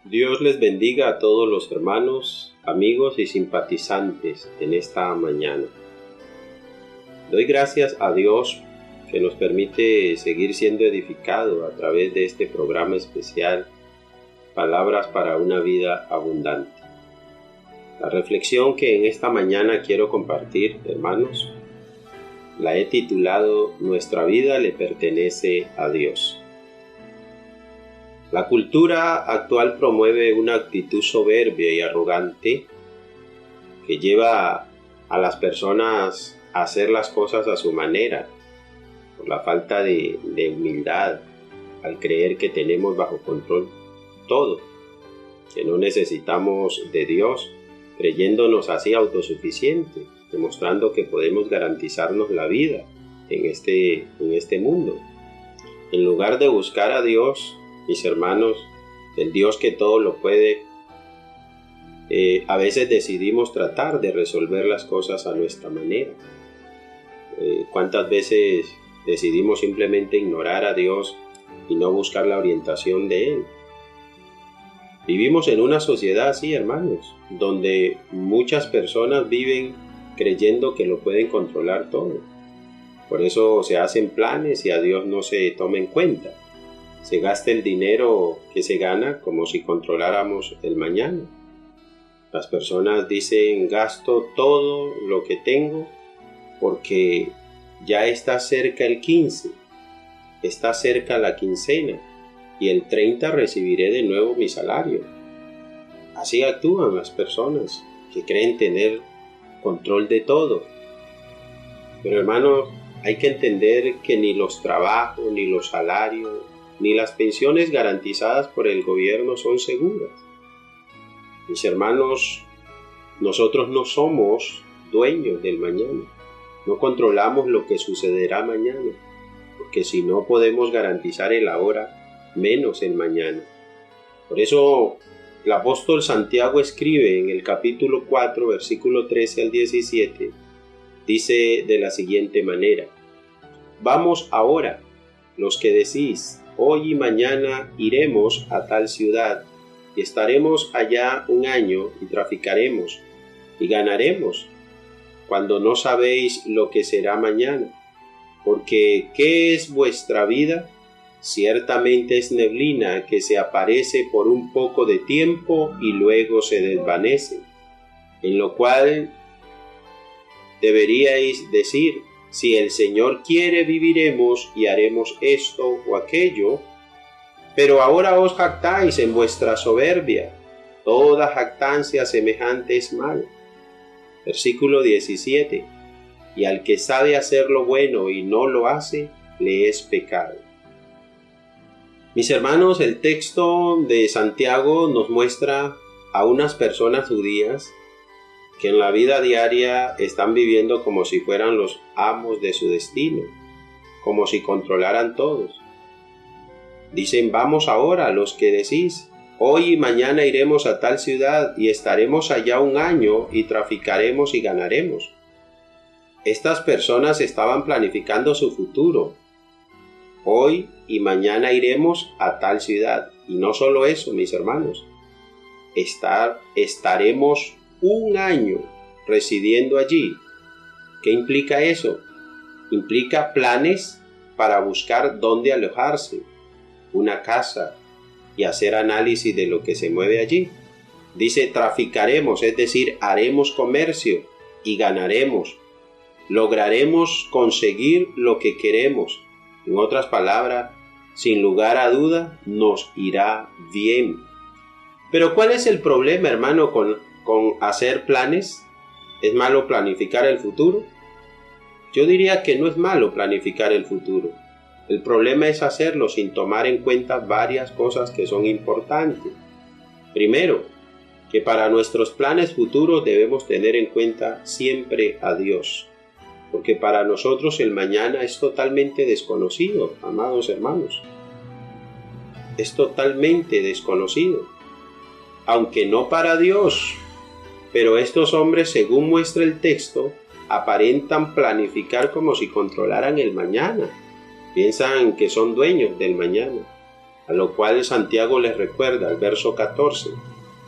Dios les bendiga a todos los hermanos, amigos y simpatizantes en esta mañana. Doy gracias a Dios que nos permite seguir siendo edificado a través de este programa especial, Palabras para una vida abundante. La reflexión que en esta mañana quiero compartir, hermanos, la he titulado Nuestra vida le pertenece a Dios. La cultura actual promueve una actitud soberbia y arrogante que lleva a las personas a hacer las cosas a su manera, por la falta de humildad, al creer que tenemos bajo control todo, que no necesitamos de Dios, creyéndonos así autosuficientes, demostrando que podemos garantizarnos la vida en este mundo. En lugar de buscar a Dios, mis hermanos, el Dios que todo lo puede, a veces decidimos tratar de resolver las cosas a nuestra manera. ¿Cuántas veces decidimos simplemente ignorar a Dios y no buscar la orientación de Él? Vivimos en una sociedad así, hermanos, donde muchas personas viven creyendo que lo pueden controlar todo. Por eso se hacen planes y a Dios no se toma en cuenta. Se gasta el dinero que se gana como si controláramos el mañana. Las personas dicen, gasto todo lo que tengo porque ya está cerca el 15, está cerca la quincena y el 30 recibiré de nuevo mi salario. Así actúan las personas que creen tener control de todo. Pero hermanos, hay que entender que ni los trabajos, ni los salarios, ni las pensiones garantizadas por el gobierno son seguras. Mis hermanos, nosotros no somos dueños del mañana. No controlamos lo que sucederá mañana, porque si no podemos garantizar el ahora, menos el mañana. Por eso el apóstol Santiago escribe en el capítulo 4, versículo 13 al 17, dice de la siguiente manera: Vamos ahora, los que decís, hoy y mañana iremos a tal ciudad, y estaremos allá un año, y traficaremos, y ganaremos, cuando no sabéis lo que será mañana. Porque ¿qué es vuestra vida? Ciertamente es neblina que se aparece por un poco de tiempo y luego se desvanece, en lo cual deberíais decir, si el Señor quiere viviremos y haremos esto o aquello, pero ahora os jactáis en vuestra soberbia. Toda jactancia semejante es mal. Versículo 17. Y al que sabe hacer lo bueno y no lo hace, le es pecado. Mis hermanos, el texto de Santiago nos muestra a unas personas judías que en la vida diaria están viviendo como si fueran los amos de su destino, como si controlaran todos. Dicen, vamos ahora, los que decís, hoy y mañana iremos a tal ciudad y estaremos allá un año y traficaremos y ganaremos. Estas personas estaban planificando su futuro. Hoy y mañana iremos a tal ciudad. Y no solo eso, mis hermanos, estaremos un año residiendo allí. ¿Qué implica eso? Implica planes para buscar dónde alojarse, una casa y hacer análisis de lo que se mueve allí. Dice traficaremos, es decir, haremos comercio y ganaremos. Lograremos conseguir lo que queremos. En otras palabras, sin lugar a duda, nos irá bien. Pero ¿cuál es el problema, hermano, con hacer planes? ¿Es malo planificar el futuro? Yo diría que no es malo planificar el futuro. El problema es hacerlo sin tomar en cuenta varias cosas que son importantes. Primero, que para nuestros planes futuros debemos tener en cuenta siempre a Dios, porque para nosotros el mañana es totalmente desconocido, amados hermanos. Es totalmente desconocido, aunque no para Dios. Pero estos hombres, según muestra el texto, aparentan planificar como si controlaran el mañana. Piensan que son dueños del mañana. A lo cual Santiago les recuerda, el verso 14,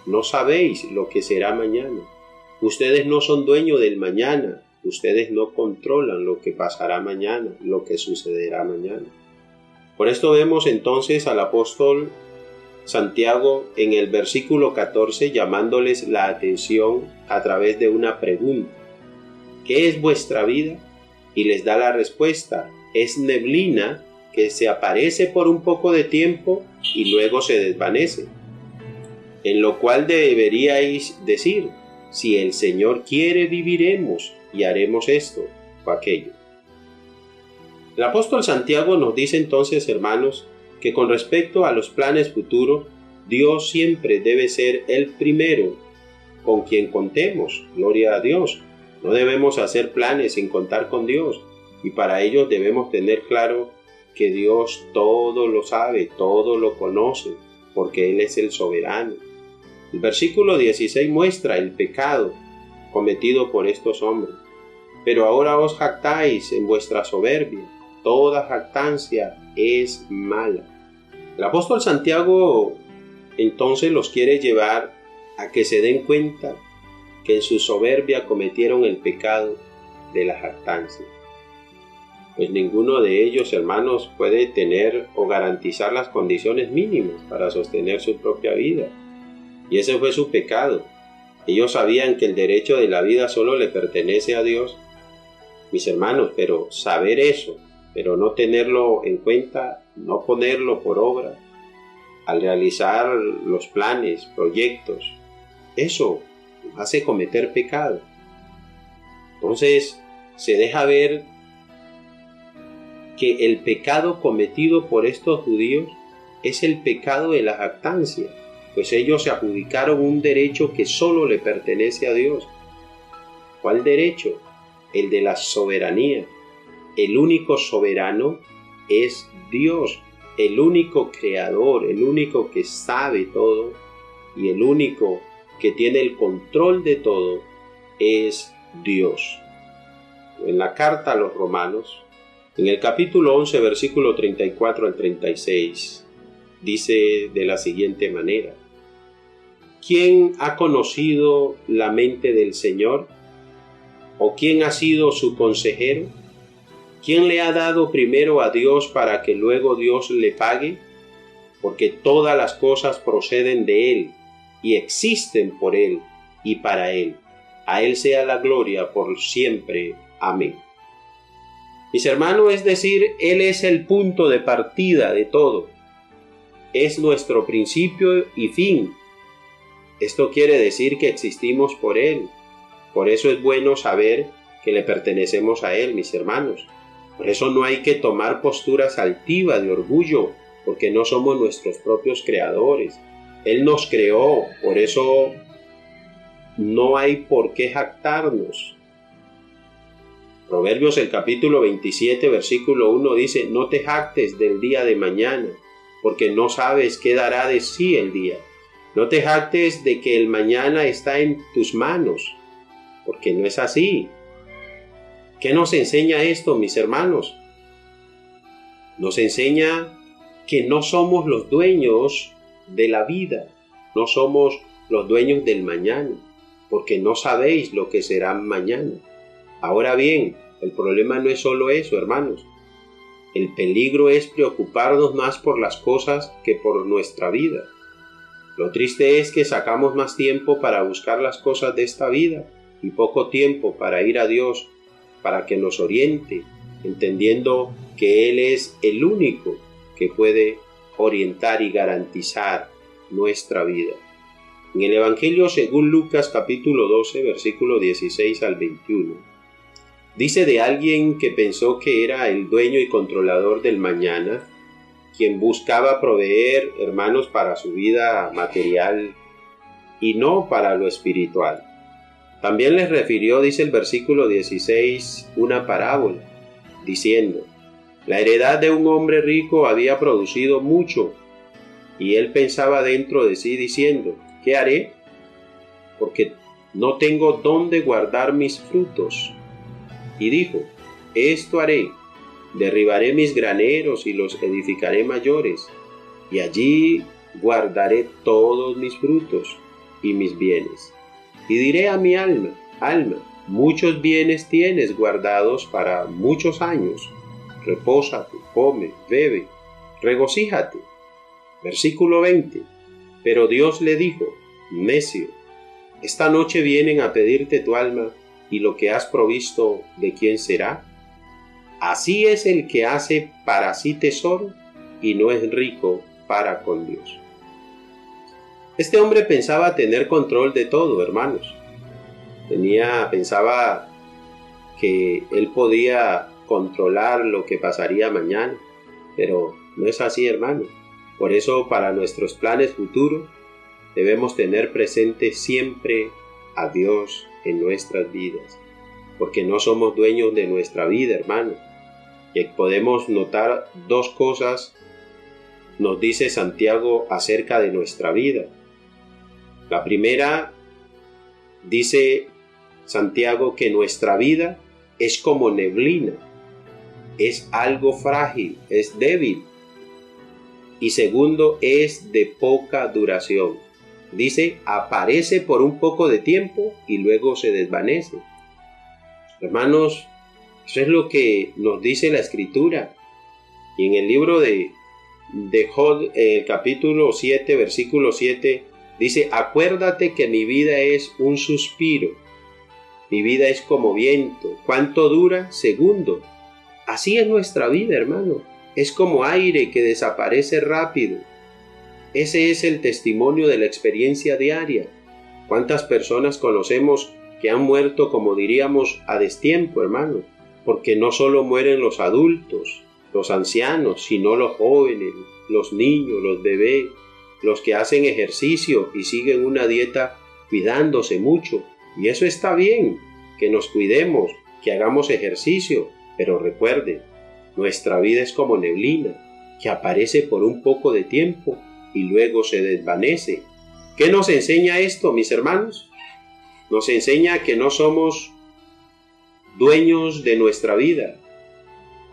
no sabéis lo que será mañana. Ustedes no son dueños del mañana. Ustedes no controlan lo que pasará mañana, lo que sucederá mañana. Por esto vemos entonces al apóstol Santiago en el versículo 14 llamándoles la atención a través de una pregunta. ¿Qué es vuestra vida? Y les da la respuesta. Es neblina que se aparece por un poco de tiempo y luego se desvanece. En lo cual deberíais decir, si el Señor quiere viviremos y haremos esto o aquello. El apóstol Santiago nos dice entonces, hermanos, que con respecto a los planes futuros, Dios siempre debe ser el primero con quien contemos. Gloria a Dios. No debemos hacer planes sin contar con Dios, y para ello debemos tener claro que Dios todo lo sabe, todo lo conoce, porque Él es el soberano. El versículo 16 muestra el pecado cometido por estos hombres. Pero ahora os jactáis en vuestra soberbia. Toda jactancia es mala. El apóstol Santiago entonces los quiere llevar a que se den cuenta que en su soberbia cometieron el pecado de la jactancia. Pues ninguno de ellos, hermanos, puede tener o garantizar las condiciones mínimas para sostener su propia vida. Y ese fue su pecado. Ellos sabían que el derecho de la vida solo le pertenece a Dios, mis hermanos, pero saber eso, pero no tenerlo en cuenta, no ponerlo por obra, al realizar los planes, proyectos, eso hace cometer pecado. Entonces, se deja ver que el pecado cometido por estos judíos es el pecado de la jactancia, pues ellos se adjudicaron un derecho que solo le pertenece a Dios. ¿Cuál derecho? El de la soberanía. El único soberano es Dios, el único creador, el único que sabe todo y el único que tiene el control de todo es Dios. En la carta a los Romanos, en el capítulo 11, versículo 34 al 36, dice de la siguiente manera: ¿quién ha conocido la mente del Señor? ¿O quién ha sido su consejero? ¿Quién le ha dado primero a Dios para que luego Dios le pague? Porque todas las cosas proceden de Él y existen por Él y para Él. A Él sea la gloria por siempre. Amén. Mis hermanos, es decir, Él es el punto de partida de todo. Es nuestro principio y fin. Esto quiere decir que existimos por Él. Por eso es bueno saber que le pertenecemos a Él, mis hermanos. Por eso no hay que tomar posturas altivas de orgullo, porque no somos nuestros propios creadores. Él nos creó, por eso no hay por qué jactarnos. Proverbios, el capítulo 27, versículo 1 dice: no te jactes del día de mañana, porque no sabes qué dará de sí el día. No te jactes de que el mañana está en tus manos, porque no es así. ¿Qué nos enseña esto, mis hermanos? Nos enseña que no somos los dueños de la vida, no somos los dueños del mañana, porque no sabéis lo que será mañana. Ahora bien, el problema no es solo eso, hermanos. El peligro es preocuparnos más por las cosas que por nuestra vida. Lo triste es que sacamos más tiempo para buscar las cosas de esta vida y poco tiempo para ir a Dios, para que nos oriente, entendiendo que Él es el único que puede orientar y garantizar nuestra vida. En el Evangelio según Lucas capítulo 12, versículo 16 al 21, dice de alguien que pensó que era el dueño y controlador del mañana, quien buscaba proveer, hermanos, para su vida material y no para lo espiritual. También les refirió, dice el versículo 16, una parábola, diciendo: la heredad de un hombre rico había producido mucho, y él pensaba dentro de sí diciendo: ¿qué haré? Porque no tengo dónde guardar mis frutos. Y dijo: esto haré, derribaré mis graneros y los edificaré mayores, y allí guardaré todos mis frutos y mis bienes. Y diré a mi alma, alma, muchos bienes tienes guardados para muchos años. Repósate, come, bebe, regocíjate. Versículo 20. Pero Dios le dijo, necio, esta noche vienen a pedirte tu alma, y lo que has provisto, ¿de quién será? Así es el que hace para sí tesoro y no es rico para con Dios. Este hombre pensaba tener control de todo, hermanos. Pensaba que él podía controlar lo que pasaría mañana, pero no es así, hermanos. Por eso, para nuestros planes futuros, debemos tener presente siempre a Dios en nuestras vidas, porque no somos dueños de nuestra vida, hermanos. Y podemos notar dos cosas, nos dice Santiago acerca de nuestra vida. La primera, dice Santiago que nuestra vida es como neblina, es algo frágil, es débil. Y segundo, es de poca duración. Dice, aparece por un poco de tiempo y luego se desvanece. Hermanos, eso es lo que nos dice la Escritura. Y en el libro de Job, el capítulo 7, versículo 7, dice, acuérdate que mi vida es un suspiro, mi vida es como viento. ¿Cuánto dura? Segundo. Así es nuestra vida, hermano. Es como aire que desaparece rápido. Ese es el testimonio de la experiencia diaria. ¿Cuántas personas conocemos que han muerto, como diríamos, a destiempo, hermano? Porque no solo mueren los adultos, los ancianos, sino los jóvenes, los niños, los bebés, los que hacen ejercicio y siguen una dieta cuidándose mucho. Y eso está bien, que nos cuidemos, que hagamos ejercicio, pero recuerde, nuestra vida es como neblina, que aparece por un poco de tiempo y luego se desvanece. ¿Qué nos enseña esto, mis hermanos? Nos enseña que no somos dueños de nuestra vida.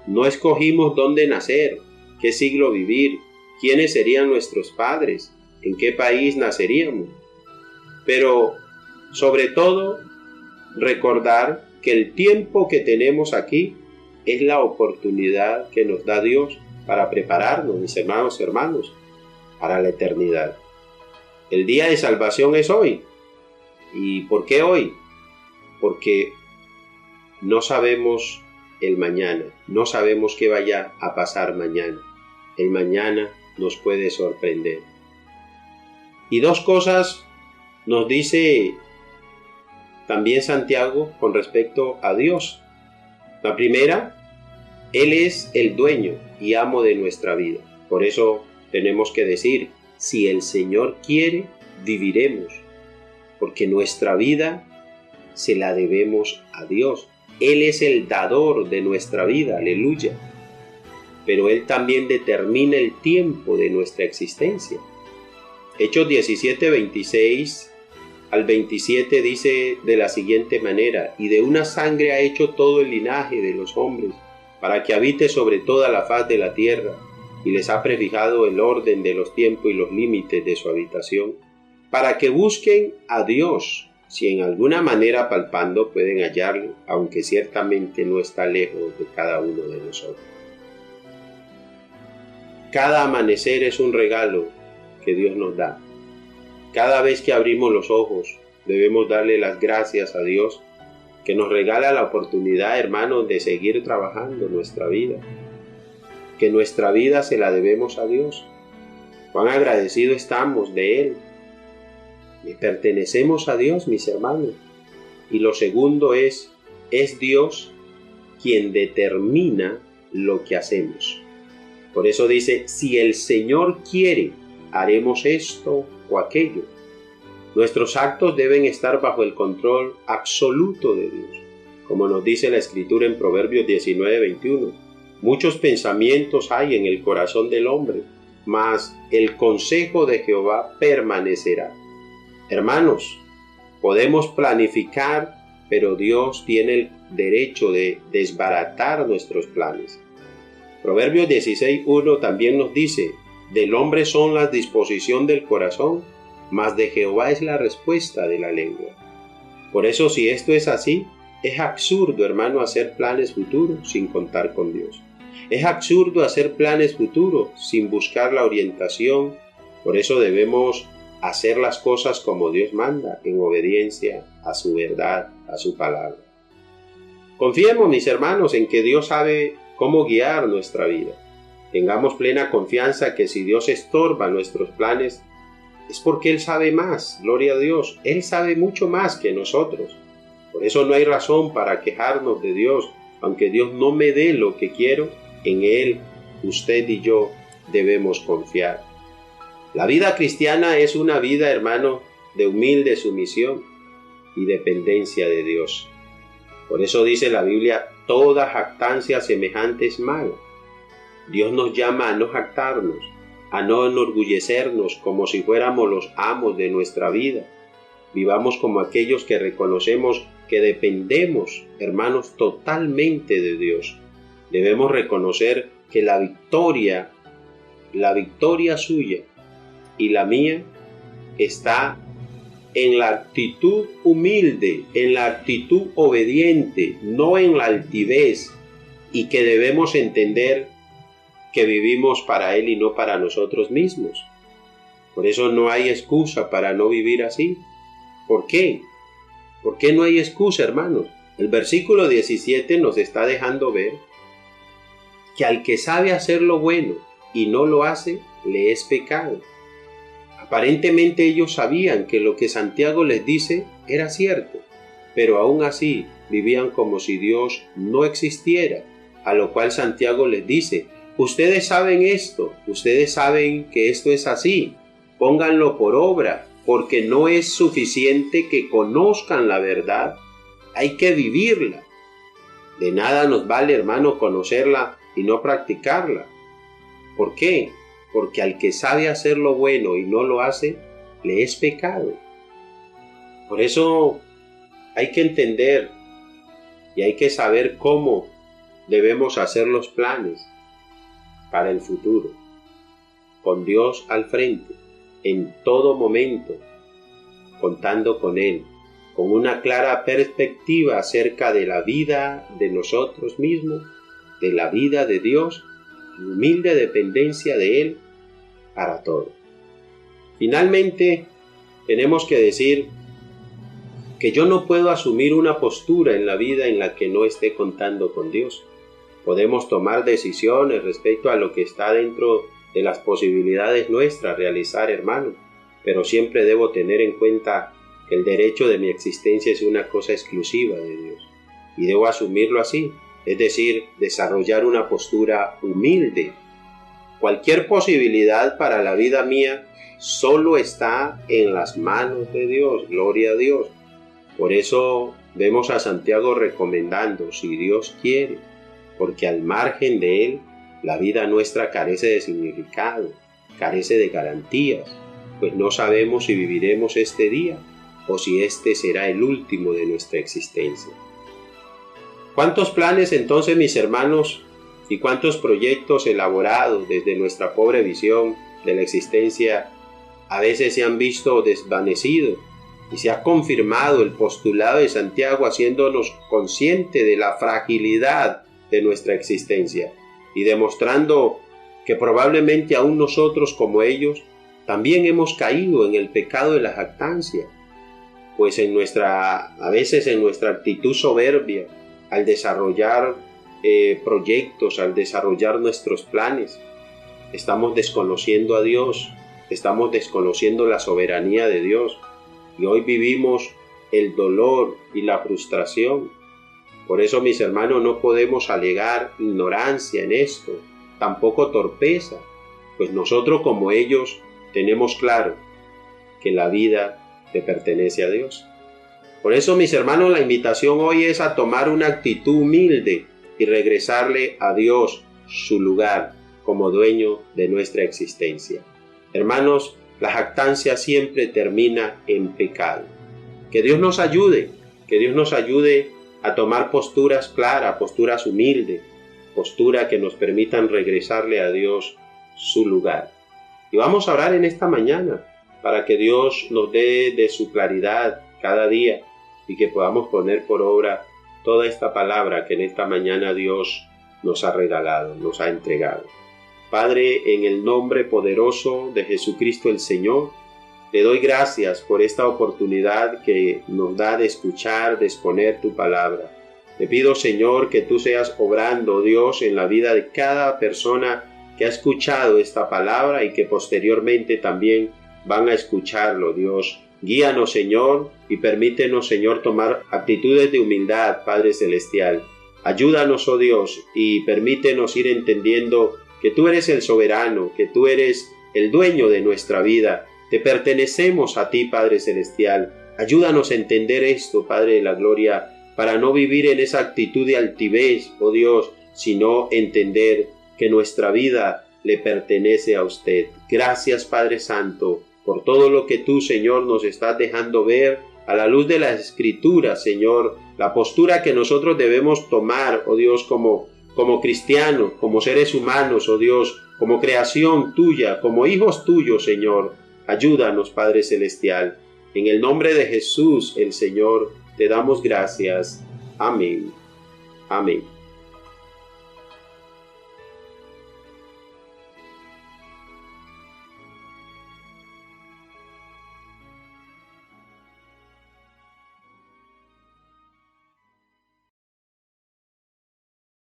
No escogimos dónde nacer, qué siglo vivir, quiénes serían nuestros padres, en qué país naceríamos. Pero, sobre todo, recordar que el tiempo que tenemos aquí es la oportunidad que nos da Dios para prepararnos, mis hermanos, para la eternidad. El día de salvación es hoy. ¿Y por qué hoy? Porque no sabemos el mañana, no sabemos qué vaya a pasar mañana. El mañana nos puede sorprender. Y dos cosas nos dice también Santiago con respecto a Dios. La primera, Él es el dueño y amo de nuestra vida. Por eso tenemos que decir, si el Señor quiere, viviremos, porque nuestra vida se la debemos a Dios. Él es el dador de nuestra vida, aleluya. Pero Él también determina el tiempo de nuestra existencia. Hechos 17, 26 al 27 dice de la siguiente manera, y de una sangre ha hecho todo el linaje de los hombres, para que habite sobre toda la faz de la tierra, y les ha prefijado el orden de los tiempos y los límites de su habitación, para que busquen a Dios, si en alguna manera palpando pueden hallarlo, aunque ciertamente no está lejos de cada uno de nosotros. Cada amanecer es un regalo que Dios nos da. Cada vez que abrimos los ojos, debemos darle las gracias a Dios, que nos regala la oportunidad, hermanos, de seguir trabajando nuestra vida. Que nuestra vida se la debemos a Dios. Cuán agradecidos estamos de Él. Le pertenecemos a Dios, mis hermanos. Y lo segundo es Dios quien determina lo que hacemos. Por eso dice, si el Señor quiere, haremos esto o aquello. Nuestros actos deben estar bajo el control absoluto de Dios. Como nos dice la Escritura en Proverbios 19, 21. Muchos pensamientos hay en el corazón del hombre, mas el consejo de Jehová permanecerá. Hermanos, podemos planificar, pero Dios tiene el derecho de desbaratar nuestros planes. Proverbios 16:1 también nos dice, Del hombre son la disposición del corazón, mas de Jehová es la respuesta de la lengua. Por eso, si esto es así, es absurdo, hermano, hacer planes futuros sin contar con Dios. Es absurdo hacer planes futuros sin buscar la orientación. Por eso debemos hacer las cosas como Dios manda, en obediencia a su verdad, a su palabra. Confiemos, mis hermanos, en que Dios sabe cómo guiar nuestra vida. Tengamos plena confianza que si Dios estorba nuestros planes, es porque Él sabe más, gloria a Dios. Él sabe mucho más que nosotros. Por eso no hay razón para quejarnos de Dios. Aunque Dios no me dé lo que quiero, en Él, usted y yo debemos confiar. La vida cristiana es una vida, hermano, de humilde sumisión y dependencia de Dios. Por eso dice la Biblia, toda jactancia semejante es mala. Dios nos llama a no jactarnos, a no enorgullecernos como si fuéramos los amos de nuestra vida. Vivamos como aquellos que reconocemos que dependemos, hermanos, totalmente de Dios. Debemos reconocer que la victoria suya y la mía está en la actitud humilde, en la actitud obediente, no en la altivez, y que debemos entender que vivimos para Él y no para nosotros mismos. Por eso no hay excusa para no vivir así. ¿Por qué? ¿Por qué no hay excusa, hermanos? El versículo 17 nos está dejando ver que al que sabe hacer lo bueno y no lo hace, le es pecado. Aparentemente ellos sabían que lo que Santiago les dice era cierto, pero aún así vivían como si Dios no existiera, a lo cual Santiago les dice, ustedes saben esto, ustedes saben que esto es así, pónganlo por obra, porque no es suficiente que conozcan la verdad, hay que vivirla. De nada nos vale, hermano, conocerla y no practicarla. ¿Por qué? Porque al que sabe hacer lo bueno y no lo hace, le es pecado. Por eso hay que entender y hay que saber cómo debemos hacer los planes para el futuro, con Dios al frente, en todo momento, contando con Él, con una clara perspectiva acerca de la vida de nosotros mismos, de la vida de Dios, y humilde dependencia de Él para todo. Finalmente, tenemos que decir que yo no puedo asumir una postura en la vida en la que no esté contando con Dios. Podemos tomar decisiones respecto a lo que está dentro de las posibilidades nuestras realizar, hermano, pero siempre debo tener en cuenta que el derecho de mi existencia es una cosa exclusiva de Dios y debo asumirlo así, es decir, desarrollar una postura humilde. Cualquier posibilidad para la vida mía solo está en las manos de Dios, gloria a Dios. Por eso vemos a Santiago recomendando, si Dios quiere, porque al margen de Él, la vida nuestra carece de significado, carece de garantías, pues no sabemos si viviremos este día o si este será el último de nuestra existencia. ¿Cuántos planes entonces, mis hermanos, y cuántos proyectos elaborados desde nuestra pobre visión de la existencia a veces se han visto desvanecidos y se ha confirmado el postulado de Santiago haciéndonos conscientes de la fragilidad de nuestra existencia y demostrando que probablemente aún nosotros como ellos también hemos caído en el pecado de la jactancia, pues a veces en nuestra actitud soberbia al desarrollar proyectos, al desarrollar nuestros planes, estamos desconociendo a Dios, estamos desconociendo la soberanía de Dios y hoy vivimos el dolor y la frustración. Por eso, mis hermanos, no podemos alegar ignorancia en esto, tampoco torpeza, pues nosotros como ellos tenemos claro que la vida le pertenece a Dios. Por eso, mis hermanos, la invitación hoy es a tomar una actitud humilde y regresarle a Dios su lugar como dueño de nuestra existencia. Hermanos, la jactancia siempre termina en pecado. Que Dios nos ayude a tomar posturas claras, posturas humildes, posturas que nos permitan regresarle a Dios su lugar. Y vamos a orar en esta mañana para que Dios nos dé de su claridad cada día y que podamos poner por obra toda esta palabra que en esta mañana Dios nos ha regalado, nos ha entregado. Padre, en el nombre poderoso de Jesucristo el Señor, le doy gracias por esta oportunidad que nos da de escuchar, de exponer tu palabra. Te pido, Señor, que tú seas obrando, Dios, en la vida de cada persona que ha escuchado esta palabra y que posteriormente también van a escucharlo, Dios. Guíanos, Señor, y permítenos, Señor, tomar actitudes de humildad, Padre Celestial. Ayúdanos, oh Dios, y permítenos ir entendiendo que tú eres el soberano, que tú eres el dueño de nuestra vida. Te pertenecemos a ti, Padre Celestial. Ayúdanos a entender esto, Padre de la Gloria, para no vivir en esa actitud de altivez, oh Dios, sino entender que nuestra vida le pertenece a usted. Gracias, Padre Santo, por todo lo que tú, Señor, nos estás dejando ver a la luz de las Escrituras, Señor, la postura que nosotros debemos tomar, oh Dios, como cristianos, como seres humanos, oh Dios, como creación tuya, como hijos tuyos, Señor. Ayúdanos, Padre Celestial. En el nombre de Jesús, el Señor, te damos gracias. Amén. Amén.